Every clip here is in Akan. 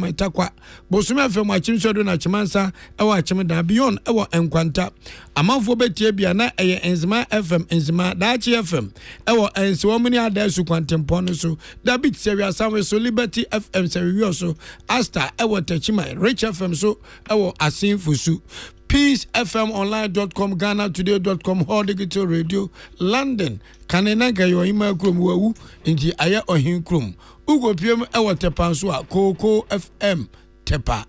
etakwa Bosume FM achim so do na chimansa ewa achim da beyond ewa enkwanta amanfo betie bia na eye enzima FM enzima dachi FM ewa ensiwo muni adasu kwantempo no so da bit seria sanwe so Liberty FM seria so Asta ewa techima Rich FM so ewa asinfusu peacefmonline.com ghana-today.com Hall Digital Radio London kanena ga yo ima krom wawu nti aye ohin krom ugo piem ewo tepa so a Koko FM tepa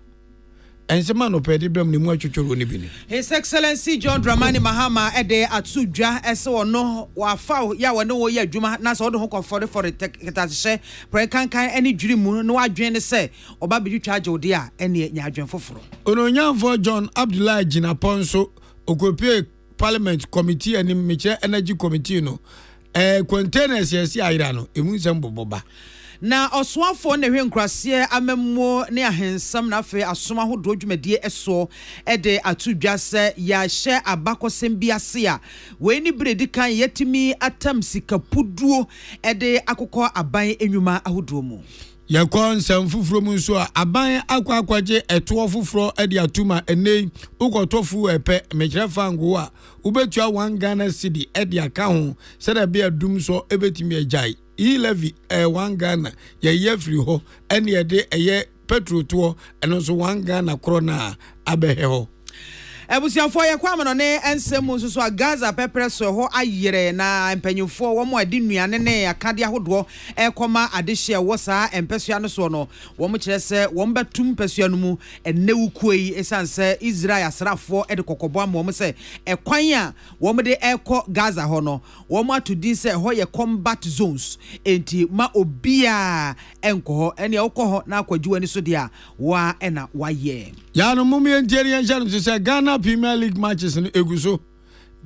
ensema no pedi bram ni mu atwotworo ni bini His Excellency John Dramani Mahama ede atudwa ese wono wafa ya wone wo ya adwuma na so do ho kofore for ketashe prekankan ani dwiri mu no adwen ne se oba bedwitwa age ode a ene nya adwen foforo ononyanfo John Abdullah Jinaponso okopie Parliament Committee and Miche Energy Committee no containers yesi ayira no emu nsem boboba na oswafo na hwe nkrase amemmo ne ahensam na afa asoma hodo dwumadie eso ede atudwa se ya hye abakosem biase a we ni bredi kan yetimi atam sikapuduo ede akokọ aban enwuma ahodo mu yakọ nsem fufuro mu nso a aban akwakwaje eto fufuro ede atuma enei ukotofu epe mekrefa ngo a ubetua 1 Ghana cedi ede aka ho se da be adum so ebetimi ajai levy 1 Ghana ye free ho ene ye eye petrol to eno so 1 Ghana krona abehe ho Ebusiafo ye kwa no ne ensem so so Gaza pepere so ho ayere na empanyufo wo mo adi nuane ne akade ahodo ekoma adehye wo saa empesua no so no wo mo kire se wo mbetum pesua no mu enewukuei esanse Israel asrafo ede kokobo am wo mo se ekwan a wo mo de eko Gaza ho no wo mo atudi se ho ye combat zones enti ma obia enko ho ene okọ ho na akwaji wani so dia wa ena wa ye ya no mumi entieri enjanu se Ghana Premier League matches no eguso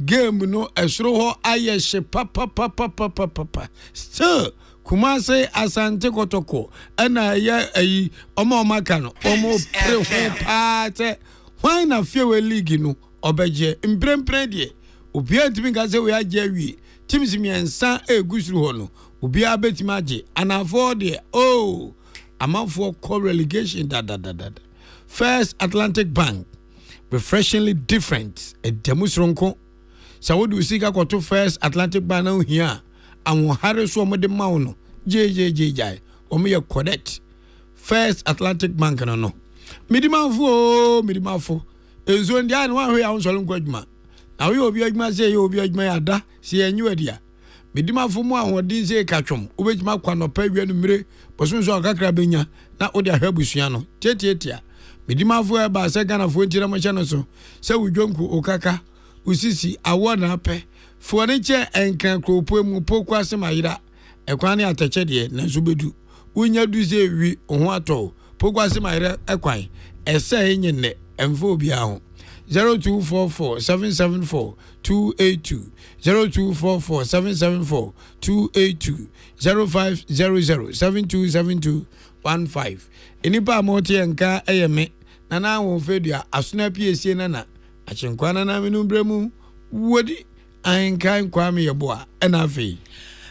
game no esro ho ayeshe papa still Kumase Asante Kotoko ana ya ayi omo maka no omo pre ho paate why na fewe league no obeje mprempren de obia ntimi gaze we age awie teams miensa egusuru ho no obia betimi age anafo de amanfo call relegation da First Atlantic Bank refreshingly different a demusronko sa wodu sika kwato First Atlantic Bank na here and hare so mo de mauno jai omo ye correct First Atlantic Bank no midimafo ezo ndi an wa hwe awon solon kwaduma na we obi adwuma se ye obi adwuma ya da se enyu adia midimafo mu ahodi se katwom obejuma kwa no pa wianu mire bosunso akakra benya na odi ahwabusua no tietietia midimafo e ba se Ghana fo ntira mo chano so se wudwonku okaka usisi awona pe fo ne che enkan kropo mu pokwa se mayira ekwan ne atache de na so bedu unya du se wi ho ato pokwa se mayira ekwan ese enyene emfo obi aho 0244774282 0244774282 0500727215 enipa moti enka eyeme na na wo fedua asona piesie na achenkwana na menu bremu wodi anka nkwame yeboa ena afi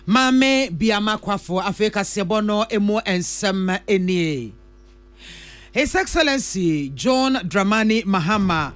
mame biama kwafo Africa sebono emo ensem enie His Excellency John Dramani Mahama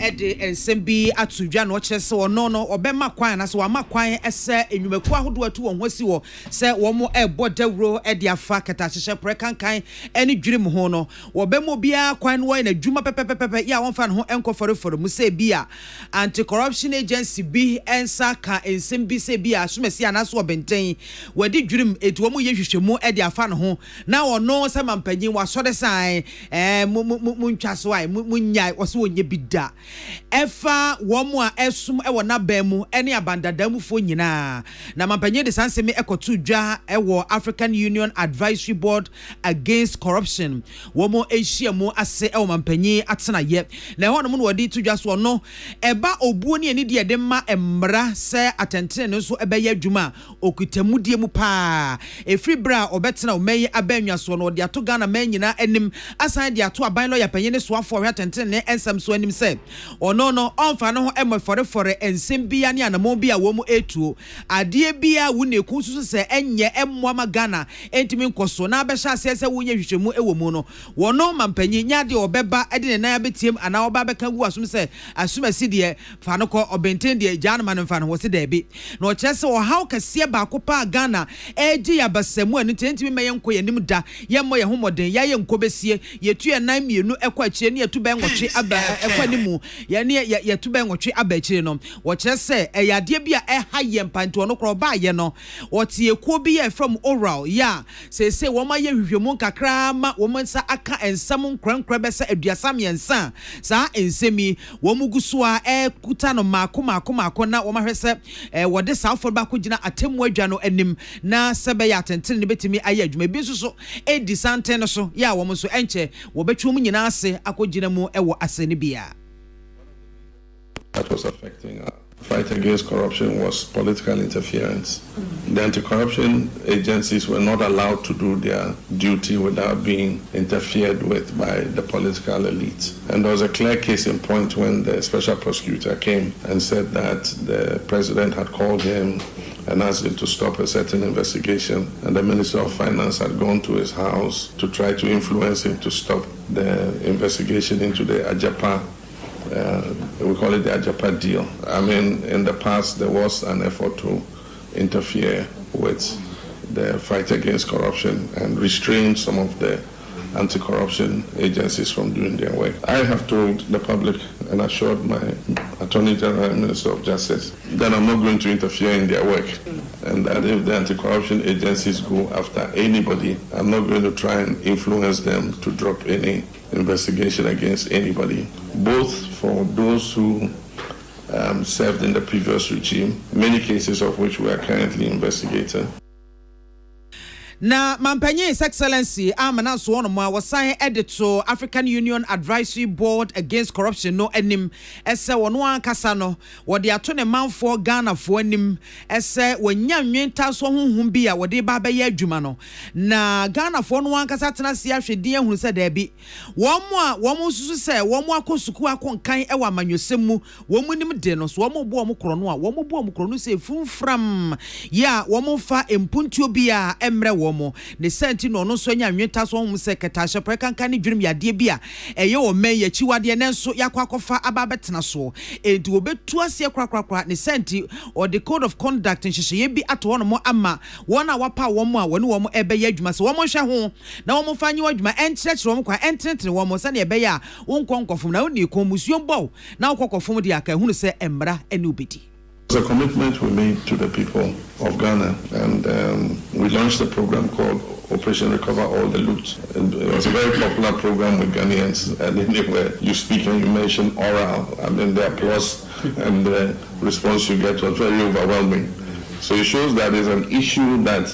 ede ensembi atudwa no chese wono no obema kwan na so wama kwan ese enwumaku ahodo atu won hosi wo se wo mo ebo dawro ede afa ketachehye prekankan eni dwirim ho no wobemo bia kwan wo na dwuma pepepepe ya won fa no enkoforeforo mu se bia anti corruption agency bi ensa ka ensembi se bia somasi anaso obenten wadi dwirim etu wo mo ye hwehwemu ede afa no ho na wono se mampanyin wasode san mu ntwaso ai mu nyai wo se wonye bida efa womo a esum ewo na bemu ene abandadamu fo nyina na mampanye de sansemi ekotu dwa ewo African Union Advisory Board Against Corruption womo ehyiamu ase ewo mampanye atena ye na ho no mo wodi tudwa so no eba obuo ne ani de ma emra se atentene no so ebeye adwuma okutamudie mu pa efri bra obetena omeyi abanwa so no de ato Ghana man nyina enim asan de ato aban lawyer panye ne so afo hwe atentene ensam so anim se ono no onfa no ho emofore ensem bia ne anamo bia wo mu etuo ade bia wo ne ku susu se enye emmoa magana entimi nkoso na abehya asese wo nya hwehwemu ewo mu no wono mampanyi nya de obeba ede ne nan abetiem ana oba beka gu asum se asumasi de fa no ko obenten de gyan man fa no wo se da bi na o kyerese o haw kase ba ko pa Ghana eji ya basemu anu tentimi meyen ko yanim da yemmo ye homoden ya ye nkobesie yetu ye nan mienu ekwa akire ne yetu ben nwotwe aba ekwa nimu ye ne yetu ben nwotwe aba akire no wo kyerese eyade bia eha ye mpanto no kro ba ye no wotie kuo bi ye from oral ya se wo ma ye hwehwemu kakra ma wo mansa aka ensam nkrankra besa aduasa miensa sa ensemi wo muguso a kuta no mako na wo ma hwese wo de saafo ba ko gina atemu adwa no anim na sebe ya tentene ne betimi aye adwuma bi so edi sante no so ya wo so enche wo betwum nyina ase akogina mu ewo ase ne bia. That was affecting our fight against corruption was political interference. The anti-corruption agencies were not allowed to do their duty without being interfered with by the political elite. And there was a clear case in point when the special prosecutor came and said that the president had called him and asked him to stop a certain investigation, and the Minister of Finance had gone to his house to try to influence him to stop the investigation into the Ajapa. We call it the Ajapa deal. I mean, in the past, there was an effort to interfere with the fight against corruption and restrain some of the anti-corruption agencies from doing their work. I have told the public and assured my Attorney General and Minister of Justice that I'm not going to interfere in their work, and that if the anti-corruption agencies go after anybody, I'm not going to try and influence them to drop any investigation against anybody, both for those who served in the previous regime, many cases of which we are currently investigating. Na mampanyi His Excellency amana so ono mo wasan edit to African Union Advisory Board Against Corruption no anim ese wono ankasa no wode ato ne manfo Ghana fo anim ese wanya nwenta so honhom bi a wode ba ba ya adwuma no na Ghana fo no ankasa tena se ahwedin ehunu se da bi womo susu se womo akosuku akonkan ewa amanyosem mu womo nim de no so womo bo kro no a womo bo kro no se funfram ya womo fa empuntuo bi a emre wo ne senti no no so nya nweta so hom seketa hye kankan ne dwurum yade bia eye o men ya chiwade ne nso yakwakofa ababetena so enti obetu ase kwakrakra ne senti or the code of conduct nhyehyeye bi ato no mo ama wona wapa wo mo a wone wo mo ebe ya adwuma se wo mo hwe ho na wo mo fanye adwuma enkyerɛkyerɛ wo mo kwa entrentre wo mo se ne ebe ya wo nkonkofom na wo ni komusuo bɔ na wo kokofom de aka hunu se emmra ene obedi. It's a commitment we made to the people of Ghana, and we launched a program called Operation Recover All the Loot. And it was a very popular program with Ghanaians, and anywhere you speak and you mention oral, I mean the applause and the response you get was very overwhelming. So it shows that it's an issue that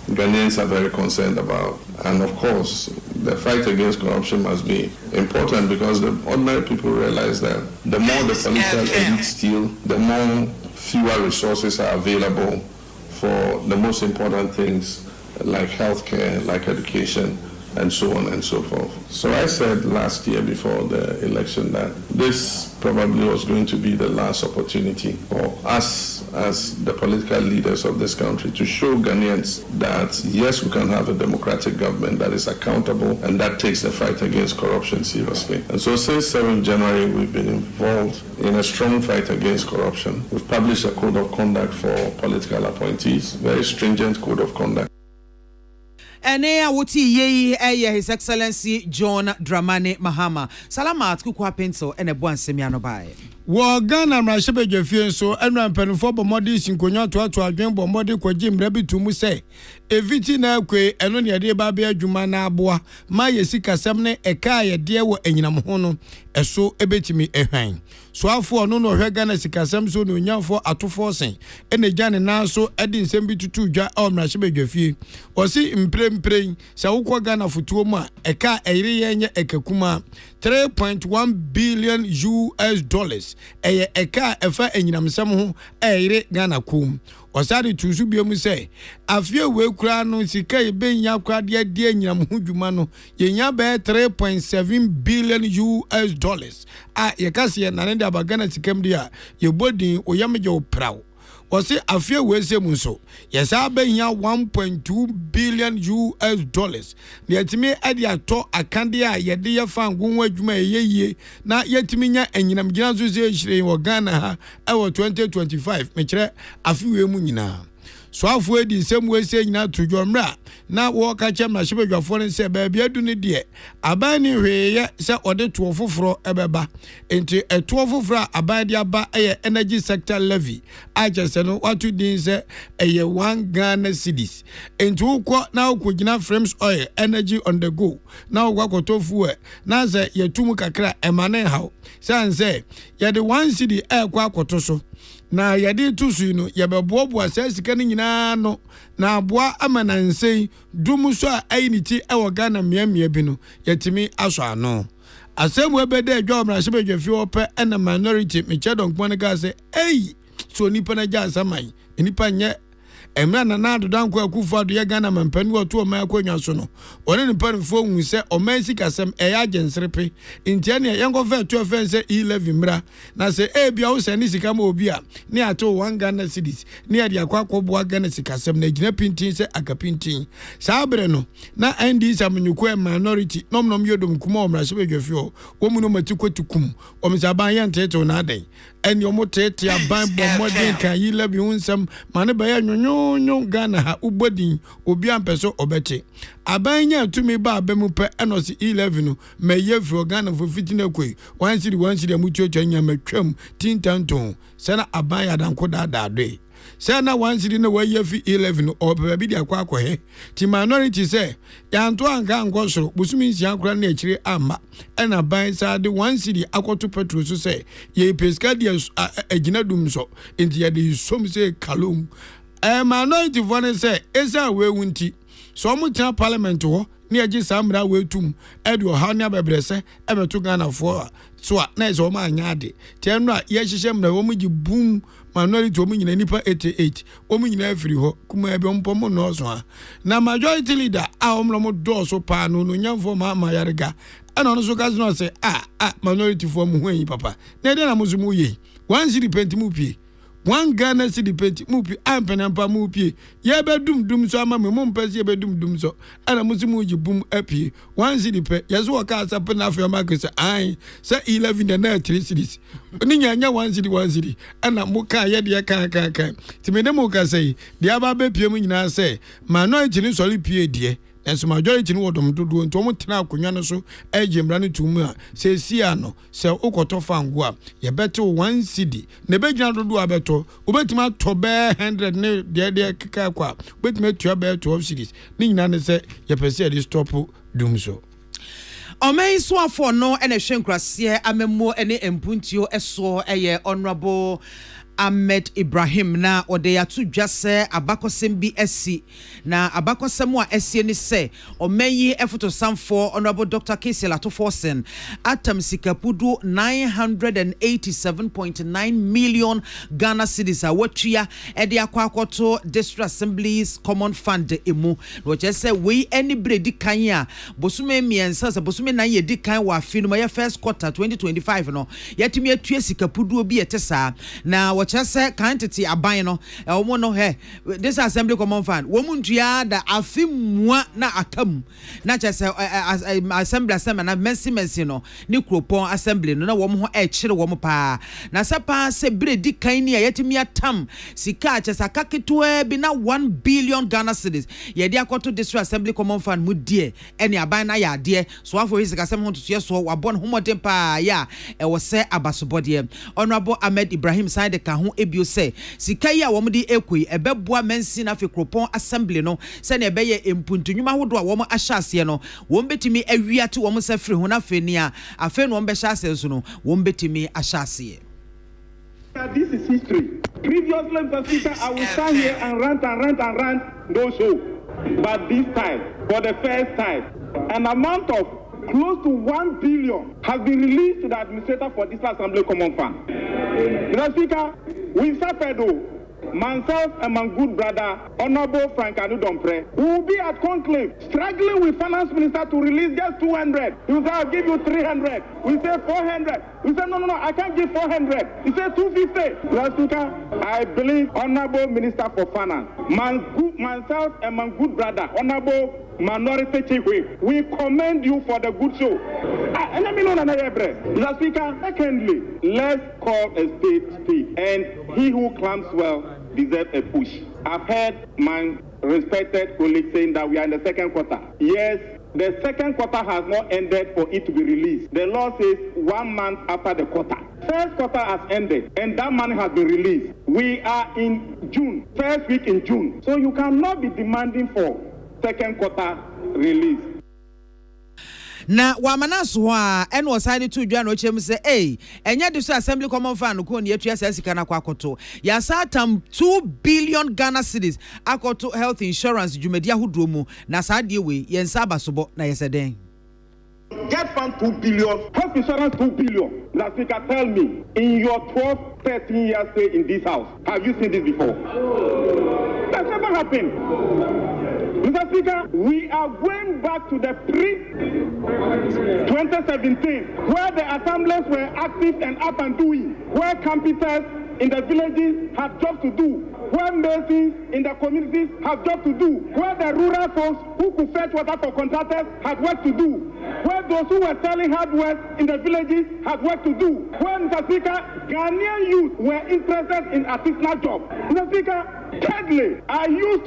Ghanaians are very concerned about. And of course, the fight against corruption must be important because the ordinary people realize that the more the political elite steal, the more fewer resources are available for the most important things like healthcare, like education, and so on and so forth. So I said last year before the election that this probably was going to be the last opportunity for us as the political leaders of this country to show Ghanaians that yes, we can have a democratic government that is accountable and that takes the fight against corruption seriously. And so since 7th January, we've been involved in a strong fight against corruption. We've published a code of conduct for political appointees, very stringent code of conduct. Ene awuti yei His Excellency John Dramani Mahama. Salamat kukwa pencil ene bo ansemi anobae. Wo Ghana mrashebe dwefie so enra mpanufo bomodi sinkonyo to adwen bomodi kwaji mrabi tumu se eviti na akwe eno ne de ba ba adwuma na aboa ma yesi kasem ne eka ye de wo enyinam ho no eso ebetimi ehwan so afo no no hwe Ghana sikasem so no nyamfo atofo sen ene gane na so edi nsem bi tutu dwa o mrashebe dwefie osi mprempren se wokọ Ghana futuo mu a eka eyire yenye ekakuma 3.1 billion US dollars eye eka efa enyinamsem ho eyire Ghana kum osade tusu biom say afie we kura no sika ye benya kura de nyinam hudwuma no yenya be 3.7 billion US dollars a ye kase na ne de abagana sikam dia ye bodin oyamje opraw wose afie we se mu so yesa benya 1.2 billion US dollars ne yetimi ade ato akande a ye de ye fa ngonwa adwuma yeye na yetimi nya anyinam gina so se hire wo Ghana ha e wo 2025 me kire afie we mu nyina so afo edi nsem we se nyina to dwomra na wo ka chem na shebedwafo ne se ba bia du ne de aban ni hweye se ode to foforo ebeba enti eto foforo aban de aba energy sector levy a jese no watu din se 1 Ghana cedis enti ukọ na ukogina frames oil energy on the go na ukwakoto fuel na se yetum kakra emane hawo sanse ye de 1 cedi kwa akoto so na yade tusu no yebebobo asasika ni nyina no na aboa amanansei dumuso a ainiti ewo Ghana miamia bi no yetimi aso ano asemu ebede adwa omrahye bedwafi ope na minority mechedon kpone ga se so nipa na ja asaman nipa nye emra na na dodanko akufo ado ye Ghana mampani oto o ma akonwa so no one nipa nfo hu se o man sikasem eya agensrepe ntia ne yengo fe to fe se 11 mra na se bia wo se ni sika ma obi a ne ato 1 Ghana cedis ne ade akwakobo Ghana sikasem na gina pintin se akapintin sabre no na ndi samnyuko minority nomnom yodom kuma omra se bedwafi o wo mu no matikotukum o msaban ye nteto na adan eni omotete aban bomodin kan yi lebi unsam mane ba ya nyonyo Ghana ha ubodin obi ampeso obete abanya tumi ba abemu pe enosi 11 no meye fro Ghana fo fitina koi 1 cedi amutuo nya matwam tintanton sana abanya danko dadade sana 1 cedi na waye fi 11 no oba bi dia kwa he ti minority say yanto anka nkosoro busumi nsia akura na akire amma ena ban sa de 1 cedi akoto petrol so say ye peska dia agina dum so enti ye de som say kalum minority one say esa we wunti so mo tia parliament ho ne agi samra we tum edo ha ne abebrese ebeto Ghana fo so na so ma anya ade tie no a ye hihye mra wo mo gi boom minority wo mo nyina nipa 88 wo mo nyina afiri ho kuma ebe mpom no so ha na majority leader a omro mo do so pa no nyamfo ma yarega ana no so ka no say minority fo mo hu yi papa na de na mo zumu yi 1 cedi penti mu pie 1 Ghana cedi penti mupi ampenampa mupi ye bedum so ama me mompesi ye bedum so ana musimu ji bum apie 1 cedi pe yeso waka asap na afia makese ai se 11 na 3 cedis ni nyanya 1 cedi ana muka ye de kan timene muka sei de aba be pie mu nyina se minority ni soli pie die enso majority ni wodom dodo nto mo tena akonwa no so ejemra no tumu a se sia no se ukoto fango a ye beto 1 cedi ne begina dodo abeto obetima to be 100 ne de keka kwa obetima tua be 12 cedis ni nyina ne se ye pese de stop dum so Omei so afọ no ene hwenkrase amemo ene empuntio eso eye honorable Ahmed Ibrahim na ode ya tu dwase abakosem bi esi na abakosem a esi ni se omeyi efoto samfo honorable Dr. Kisela to Forsen atam sikapudu 987.9 million Ghana cedis a watua ede akwakoto district assemblies common fund emu no je se we any bredi kan a bosume miensa se bosume na ye di kan wa afinu ya first quarter 2025 no yatimi atua sikapudu obi etesa na chese quantity aban no omo no he this assembly common fund wo muntua da afimua na akam na chese assembly na mensi no ni kropon assembly no na wo ho kire wo pa na sapa se bredi kan ni yetimi atam sika chese akaketo bi na 1 billion Ghana cedis ye dia akoto district assembly common fund mu die eni aban na ya de so afo his kasem ho to so wabon homodem pa ya e wo se abasobode honorable Ahmed Ibrahim side ka ho ebio se sika yi a wo de ekoi ebeboa mensi na fekropon assembly no se na ebeye empuntunwuma hodo a wo ahyase no wo betimi awiate wo se firi ho na feni a afi no wo be hyase so no wo betimi ahyase. This is history. Previously, Mr. Speaker, I will stand here and rant, no show. But this time, for the first time, an amount of close to 1 billion has been released to the administrator for this Assembly Common Fund. Mr. Speaker, we suffered myself and my good brother, Honorable Frank Anudompre, we will be at conclave, struggling with finance minister to release just 200. He will say, I'll give you 300. We say 400. We say, no, I can't give 400. He said 250. Last Speaker, I believe Honorable Minister for Finance, myself and my good brother, Honorable Minority Chief, we commend you for the good show. Mr. Speaker, secondly, let's call a spade, and he who clams well deserves a push. I've heard my respected colleague saying that we are in the second quarter. Yes, the second quarter has not ended for it to be released. The law says 1 month after the quarter. First quarter has ended and that money has been released. We are in June, first week in June. So you cannot be demanding for second quarter release. Na wamanaso a ene oside to dwa no chem se enya de so assembly common fund ko ne atua sasika na kwakoto ya satam 2 billion Ghana cedis akoto health insurance dwumadi ahodo mu na saade we yensa abasobo na yeseden Get fund 2 billion, health insurance 2 billion. Last speaker, tell me, in your 12, 13 years stay in this house, have you seen this before? That's never happened. Mr. Speaker, we are going back to the pre-2017, where the assemblies were active and up and doing, where computers in the villages had jobs to do, where masons in the communities have jobs to do, where the rural folks who could fetch water for contractors had work to do, where those who were selling hardware in the villages had work to do, where, Mr. Speaker, Ghanaian youth were interested in artisanal jobs. Mr. Speaker, thirdly, I used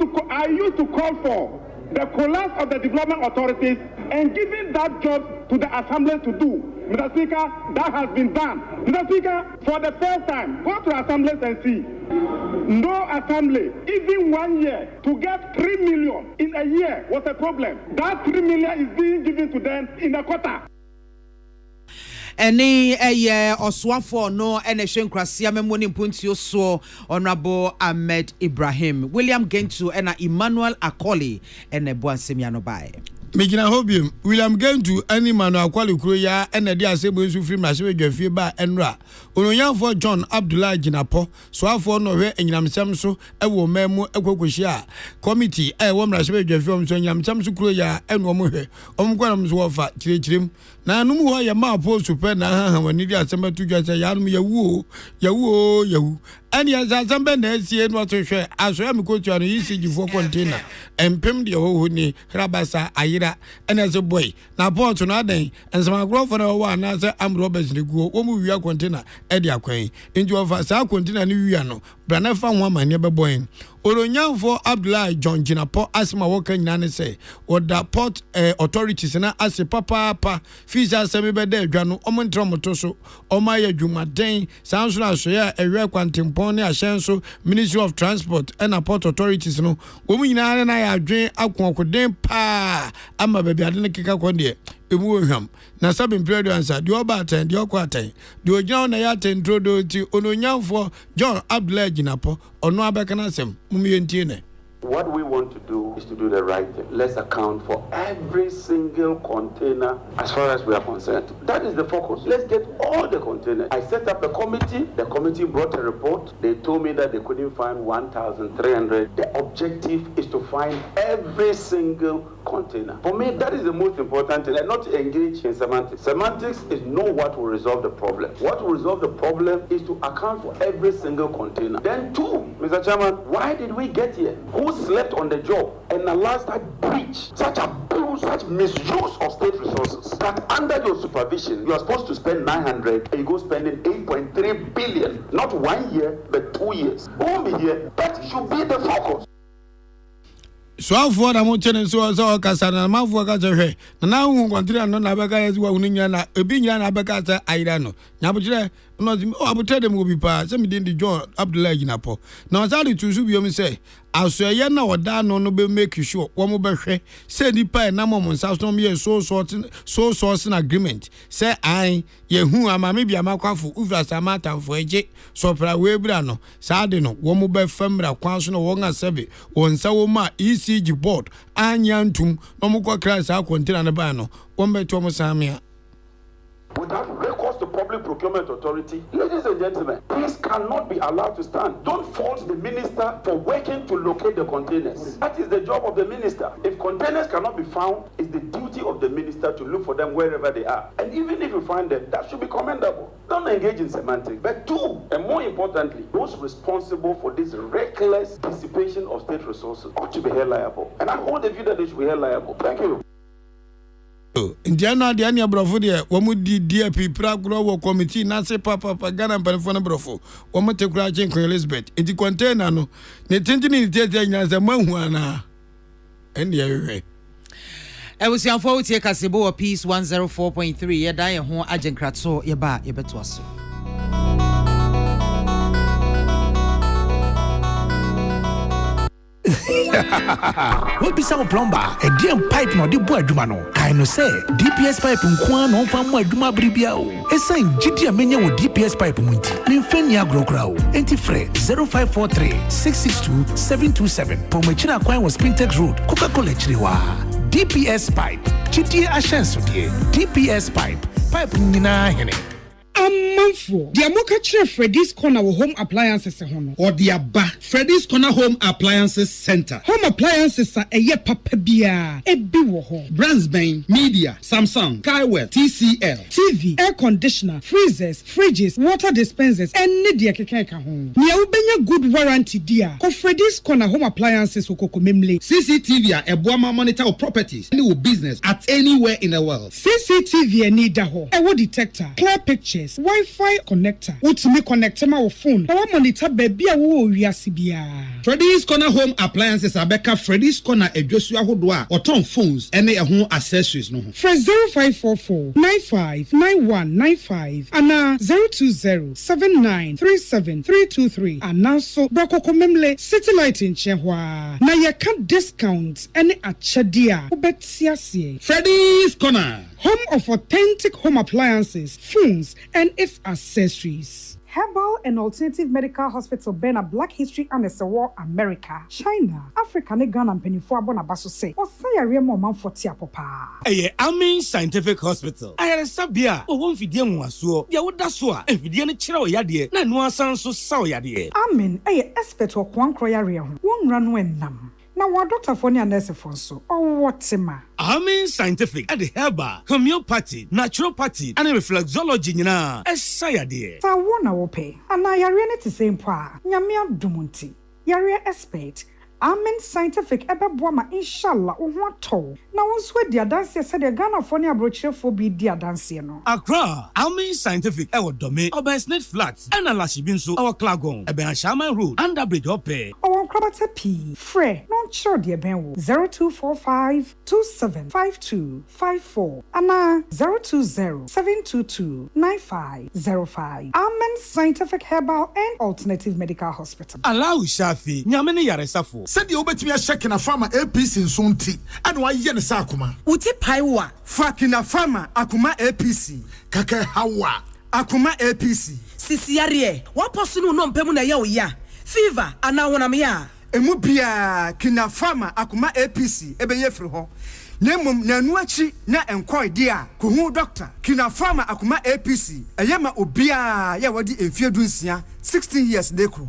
to call for the collapse of the development authorities and giving that job to the assembly to do. Mr. Speaker, that has been done. Mr. Speaker, for the first time, go to assemblies and see. No assembly, even 1 year, to get 3 million in a year was a problem. That 3 million is being given to them in a quarter. Any oswafo no ene hwenkrasia memoni mpuntio so Honorable Ahmed Ibrahim William Gentu ena Emmanuel Akoli ene boansemi anobae Megina hobium William Gentu ani Emmanuel Akoli kuro ya ene dia asebo nsu firi mase dwafie ba enra onyanfo John Abdullah Ginapo soafo no hwe enyinamsem so ewo mamu ekwokohia committee wo mrase dwafie omso enyinamsem so kuro ya eno omhwe omkwanam so wofa kirekirem na anum ho ya ma post pe na ha wani dia asembatu dwase ya anum yawu ani azambe na esie no to hwe aso ya mikotu ano yisi for container empem de ho ni rabasa ayira ena ze boy na port no adan ensama grofo na wo na ze amro beziguo wo mu wia container e de akwan nti ofa sa container ni wia no bra na fa ho amane be boy Oronyanfo Abdullah John Ginapo asima woka nyina ne se oda port authorities na ase papa fees asemi be da adwa no omontra moto so omaye dwumaden sanso na so ya ewe kwantempon ne ahyenso Ministry of Transport and Port Authorities no wo mu nyina na ya adwen akokoden pa ama baabi ade ne keka kwonde emu ohwam na sabin period answer de oba aten de okwatan de ogina na ya ten trodo ti ononyanfo John Abdullah Ginapo ono abeka na sem mumientie ne. What we want to do is to do the right thing. Let's account for every single container as far as we are concerned. That is the focus. Let's get all the containers. I set up a committee. The committee brought a report. They told me that they couldn't find 1,300. The objective is to find every single container. For me, that is the most important thing, and not to engage in semantics. Semantics is not what will resolve the problem. What will resolve the problem is to account for every single container. Then two, Mr. Chairman, why did we get here? Who slept on the job and allowed such breach, such abuse, such misuse of state resources that under your supervision, you are supposed to spend 900 and you go spending 8.3 billion, not 1 year, but 2 years. Won't be here. That should be the focus. So afọ na mo chene so kasa na mafo ka hwe na hu kwantira no na beka yezu wa hunya na ebi nya na beka ta ayira no nya bujire no abutre dem obi pa se mi din John Abdullah Ginapo na osari tusu biom se aso ye na oda no be make sure wo mo be hwe se nipa na mo nsa so me so na agreement se an ye hu amame bia makwafo ufra samata fo eje so pra we bra no saade no wo mo be famra kwan so no wo nga sebe wonsa wo ma ECG board anyantum no mo kwa kra sa container na ba no wo mbeto mo samia without recourse to public Procurement Authority. Ladies and gentlemen, this cannot be allowed to stand. Don't fault the minister for working to locate the containers. That is the job of the minister. If containers cannot be found, it's the duty of the minister to look for them wherever they are. And even if you find them, that should be commendable. Don't engage in semantics. But two, and more importantly, those responsible for this reckless dissipation of state resources ought to be held liable. And I hold the view that they should be held liable. Thank you. Indiana, the Anya Brofo, Wamudi, dear people, grow committee, Nancy Papa, Ghana, and Panafona Brofo, Wamate Crouching, Queen Elizabeth, in the container, no, Netintini, as a Manhuana, and the way. I was young for take a Sibo piece 104.3, ye die a home agent kratso, ye ba, ye betwas. What be some plumber? A damn pipe no the boy dumano. Kaino say DPS pipe nkwan no fa mo aduma bribia o. Esan gidia menya wo DPS pipe munti. Memfenia grokra o. Enti frɛ 0543 662 727. Pomachina kwan was Spintex Road, Coca-Cola chiriwa. DPS pipe. Gidia ashenso die. DPS pipe. Pipe nyina hene. Amanfo, the Amoka Chere Freddy's Corner Home Appliances hono. Or the Abba Freddy's Corner Home Appliances Center. Home appliances are a ye papa bia, a biwo. Brands Bain, Media, Samsung, Kaiwell, TCL, TV, air conditioner, freezers, fridges, water dispensers, and Nidia Kekeka home. Nia ubenya good warranty dia. Ko Freddy's Corner Home Appliances ukoko memle. CCTV a Boama monitor of properties and business at anywhere in the world. CCTV need daho. Ewo detector, clear pictures. Wi-Fi connector. Utimi connect ma wo phone. Our monitor baby a wo wiase bia. Freddy's Corner Home Appliances abeka Freddy's Corner edwosu ahodoa oton phones ene ehun accessories no ho. Fresh 0544 959195 ana 020 7937323 ana so brokoko memle satellite in chehwa. Na ye can discount any achadia. Obetiasie. Freddy's Corner, home of authentic home appliances, phones, and its accessories. Herbal and Alternative Medical Hospital Bena Black History and War America, China, Africa, ne Ghana and Penifo Abona Baso say, or say a real man for Tiapopa. Amin Scientific Hospital. I had a sabia, or one Fidian was so, ya would that's what, if Fidian Chiro Yadi, Nan sound so sour Yadi. Amin, expert or one croyaria, one run when nam. Now, what Dr. Fonia nurse so, or what ma? Amin Scientific at the Herba, Homeopathy, Naturopathy, and Reflexology, na, as Sayadi. So, one I will pay, and I are to same pa, Yamia Dumunti, Yaria expert. Amen Scientific Ebabwama inshallah to. Now once we dia dance said the Ghana Fonia brochure for be dia dance no. Accra, Amin Scientific our domain, our Snake Flats, and a Lashibinso, our Clagon, a Benashama Road, under Bridge Ope. Our Krabata P. Frey, non sure dear Ben 0245 275254 Anna 020 722 9505. Amen Scientific Herbal and Alternative Medical Hospital. Allow Shafi, Yamini Yaresafo. Said the obetimi a shake na farmer APC nsonti and why ye ne sa akoma Uti paiwa fakina farmer akoma APC kaka hawa akoma APC sisiare wa posunu no mpemu na ye oya fever ana wonam ya emu bia kina farmer akoma APC ebeye firi ho nemum na anu achi na enkoy dia ko hu doctor kina farmer akoma APC eyema obia ye wadi emfiedunsia 16 years dekro.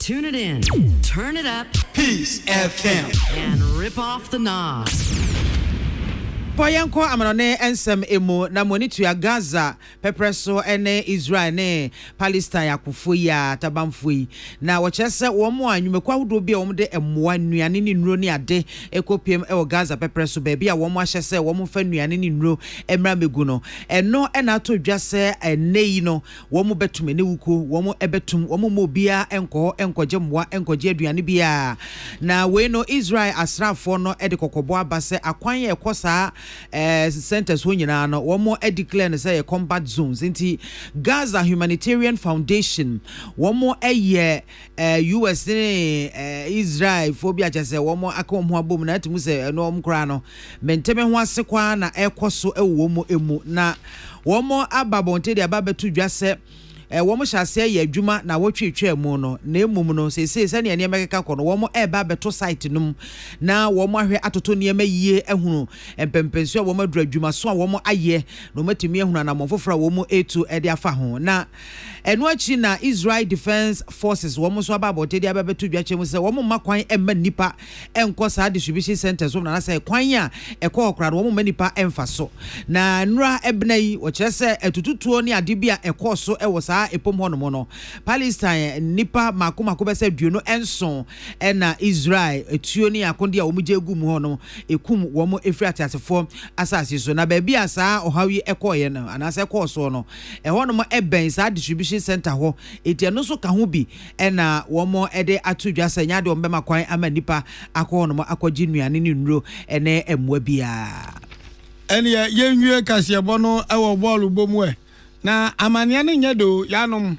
Tune it in, turn it up, Peace FM, and rip off the knobs. Poyanko amanone ensem emo na monitor ya Gaza pepreso ene Israel ne Palestine akufo ya tabamfo yi na wo chese wo mo anwumekwa hodo bia wo de emmoa nnuane ni nnuro ni ade ekopiem e wo Gaza pepreso ba bia wo mo ahye se wo mo fa nnuane ni nnuro emra megu no eno e na to dwase ene yi no wo mo betum ene wuko wo mo ebetum wo mo bia enkoje mmoa enkoje aduane bia na we no Israel asrafo no e de kokobo abase akwan ye ekosa centers ho nyina no wo mo declare say combat zones inti Gaza Humanitarian Foundation wo mo US Israel phobia chese wo mo akom ho abom na atimu se no omkra no menteme ho asekwa na ekoso wo mo emu na wo mo ababonte de ababetu dwase wo mo hyase ye adwuma na wotwetwe mu no na emum no sese sane ne mekeka kɔ no wo mo eba beto site num na wo mo ahwe atoto ne yie ehunu empempenso wo mo adura adwuma so a wo mo aye no matimi ehunu na monfofra wo mo etu e de afa ho na eno achi na Israel Defense Forces wo mo so aba bote de abebeto dwache mu se wo mo makwan emma nipa enko sa distribution centers wo na say kwan a ekɔ okra wo mo manipa emfa so na nura ebnai wo kire se etututuo ne ade bia ekɔ so ewo saa epom ho no mo no Palestine nipa makomako be se duo no enso na Israel etuo ne akonde a wo mo je gu mu ho no ekum wo mo efri atiasefo asase so na ba bia saa ohawi ekɔye no anase ekɔ so no ɛhɔ no mo eben saa distribution center ho etia no so ka ho bi na wo mo ede atodwa sanya de ombema kwan ama nipa akɔ no mo akɔgi nuane ne nuro ene emwa bia ene yenwie kasebo no ewo ball bomu na amania ne nyedo yanom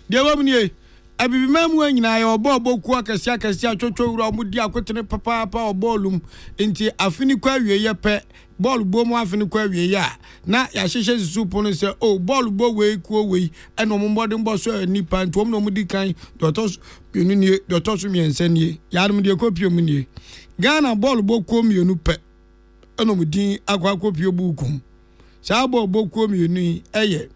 de wobnie abibi mamu anyina ya obo boku akasi atwotwo wura omudi akotene papa obolum enti afini kwa wie ye pe ball bomu afini kwa wie ya na ya hyehyɛ susupo no se oh ball bo we ku we eno mombode mboso nipa ntom no mudi kan dotos bienu nie dotos miense nie yarum de kopio mu nie Ghana ball boku mienu pe eno mudi akwa kopio bukum sa ball boku mienu eye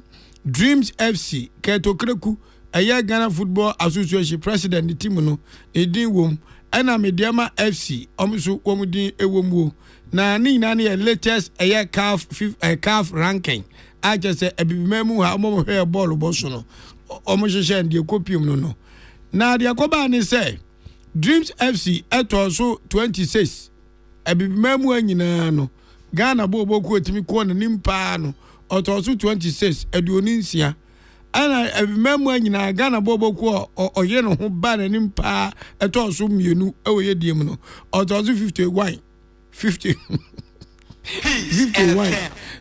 Dreams FC ketokreku aya Ghana Football Association president the team no edin wom ana Mediama FC omso womudin ewomwo na ni na ne latest aya CAF ranking aje se ebibimemu ha omo hwe ball boso no omo hyehyɛ ndie kopium no na de akoba ne se Dreams FC etoso 26 ebibimemu anyina no Ghana boku otimi ko na nimpa no otoso 26 eduoninsia ana ebimemu anyina Ghana boku oye no ho ba na nimpa etoso mienu ewoye diem no otoso 51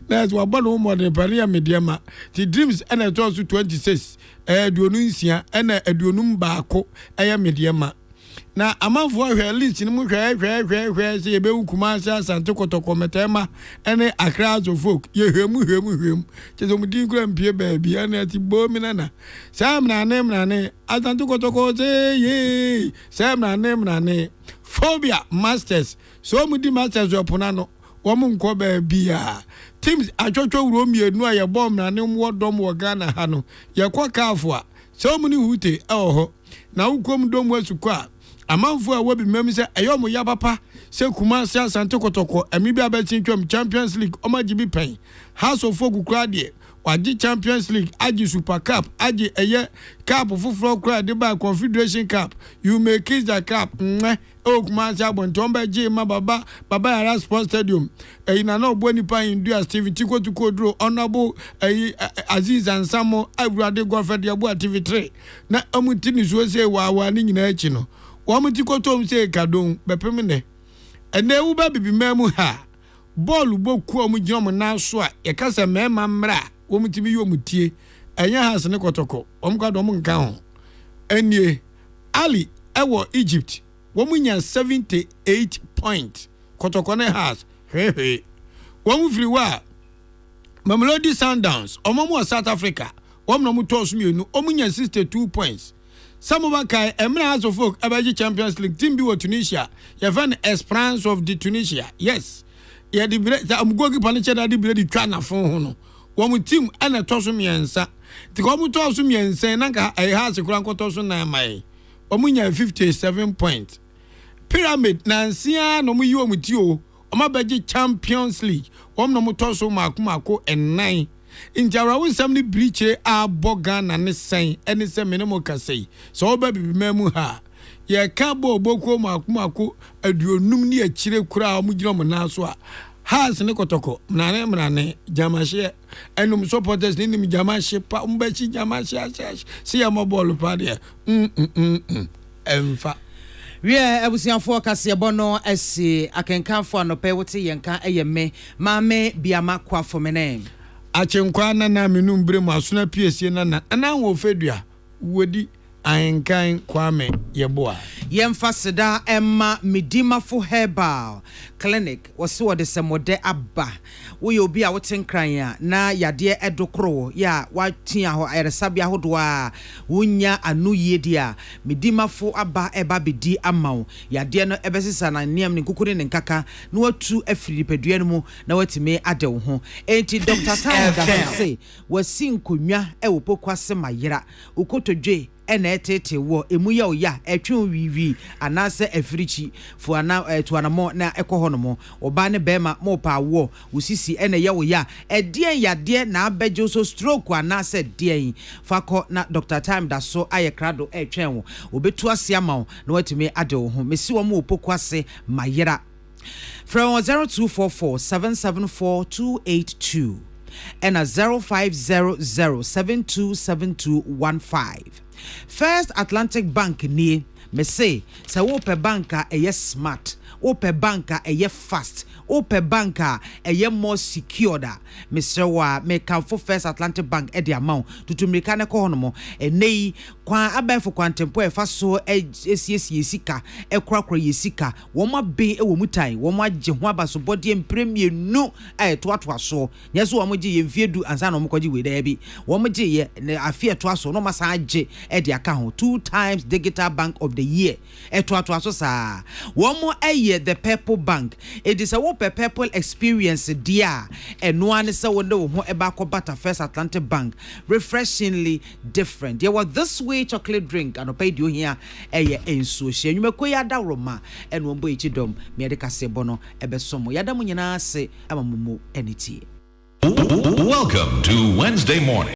that's what bano mo de Parliamentary the Dreams and etoso 26 eduonunsia ana eduonum baako eye mediama na amanfo ahwe list ni mu hwe se yebewu Kumasi Asante Kotoko Metema ene Accra folk ye hwemu chezo mudin kura mpie baabi ana ti bomi nana sam na ne Asante Kotoko se ye sam na ne phobia masters so mudi masters opona no wo mu nko baabi a teams atwotwo wuro mienu a ye bom na ne mo dom wo Ghana ha no ye kwa kafo a so muni hute ho na ukom dom wasuko a amanfo a wabi mem se ayomo ya papa se Kumasi Asante Kotoko emi bi abetin twam Champions League omajibi pen House of Folk kura de wagi Champions League agi Super Cup agi eye cup fufuro kura de ba Confederation Cup you may kiss the cup o Kumasi abontomba ji ma baba yara Sports Stadium na no boni pa indu Steve Tikotu Kodro honorable Aziz Ansamo Awurade Godfrey Abu TV3 na amutini so se wa ni nyina achi no wamti kotom se kadon bepemne ene wu ba bibimemu ha ball boku omugye om na so a ye kasa mema mra womti bi yomutie enya Asante Kotoko omkado om nka ho enie Ali ewo Egypt womunya 78 point Kotoko ne has hehe womu free wa Mamelodi Sundowns omomo South Africa womno mutoso mienu omunya 62 points Samubakai emna House of Folk abaji Champions League team bi wo Tunisia ye fan Esperance of the Tunisia yes ye di bre amgogi paniche da di bre di twa na fon ho no wo mu team ana toso miensa ti ko mu toso miensa na ka House kura nkotoso na mai wo mu nya 57 points Pyramid na nsia no mu yi wo mu ti o mabaji Champions League wo no mu toso mako en9 Injara wisam ni briche a Ghana ne sen ene se menemo kasei so oba bibimemu ha ye ka boku mako aduonum ni akire kura omugina mo na so a Asante Kotoko mnane jamashe enum supporters ni nim jamashe pa umbachi jamashe si ya mobile pa de emfa we abusianfo kasebo no esi akenkanfo anope wote yenka eyeme maame biama kwa fomene achenkwa na menum bre mu asona piesie na ana wo fedua wodi Akan Kwame Yeboa. Yemfa seda Emma Midimafo Herbal Clinic wasi wode semode aba wo ye obi a woten kran na yade edokro ya watia ho ayresabia hodo a wonya anu yedia Midimafo aba eba bedi amawo yade no ebesisa na niam ne nkukuri ne nkaka na watu afiri pedua no mu na watime ade wo ho enti Dr. Tam da say wasi nkonwa e wo pokwase mayera ukotodwe ena etete wo emu ya oya etwen wiwi anase afirichi fu ana tuanamo na ekohonomo oba ne bema mo pa wo usisi ena ya oya edien yade na abejo so stroke anase dien fako na Dr. Time da so ayekrado etwen wo obetu ase ama na watime ade wo ho mesi wo mo opokwase mayera from 0244 774 282 and a 0500727215 First Atlantic Bank ni me say wope banka eye smart wope banka eye fast wope banka eye more secured Mr. wa me kan for First Atlantic Bank e de amount tutu mrika ne ko hono enei kwa abefo kwantempo e fa so esiesie sika e krakra yesika wo ma be e wo mutai wo ma gye ho abaso body premier nu e toatoa so nyeso wo mo gye ye mfiedu ansa na wo mkwaji we da bi wo mo gye ye afie toa so no masa gye e de aka ho 2 times digital bank of the year e toatoa so sa wo mo eye the Purple Bank it is a wo purple experience dia eno ane se wo no ho e ba ko bata First Atlantic Bank refreshingly different there was this way chocolate drink and pay you here eye enso hye nwumako ya da roma eno mbo ichidom me de kase bono ebesomo ya da mu nyina ase amamumu eniti. Welcome to Wednesday morning.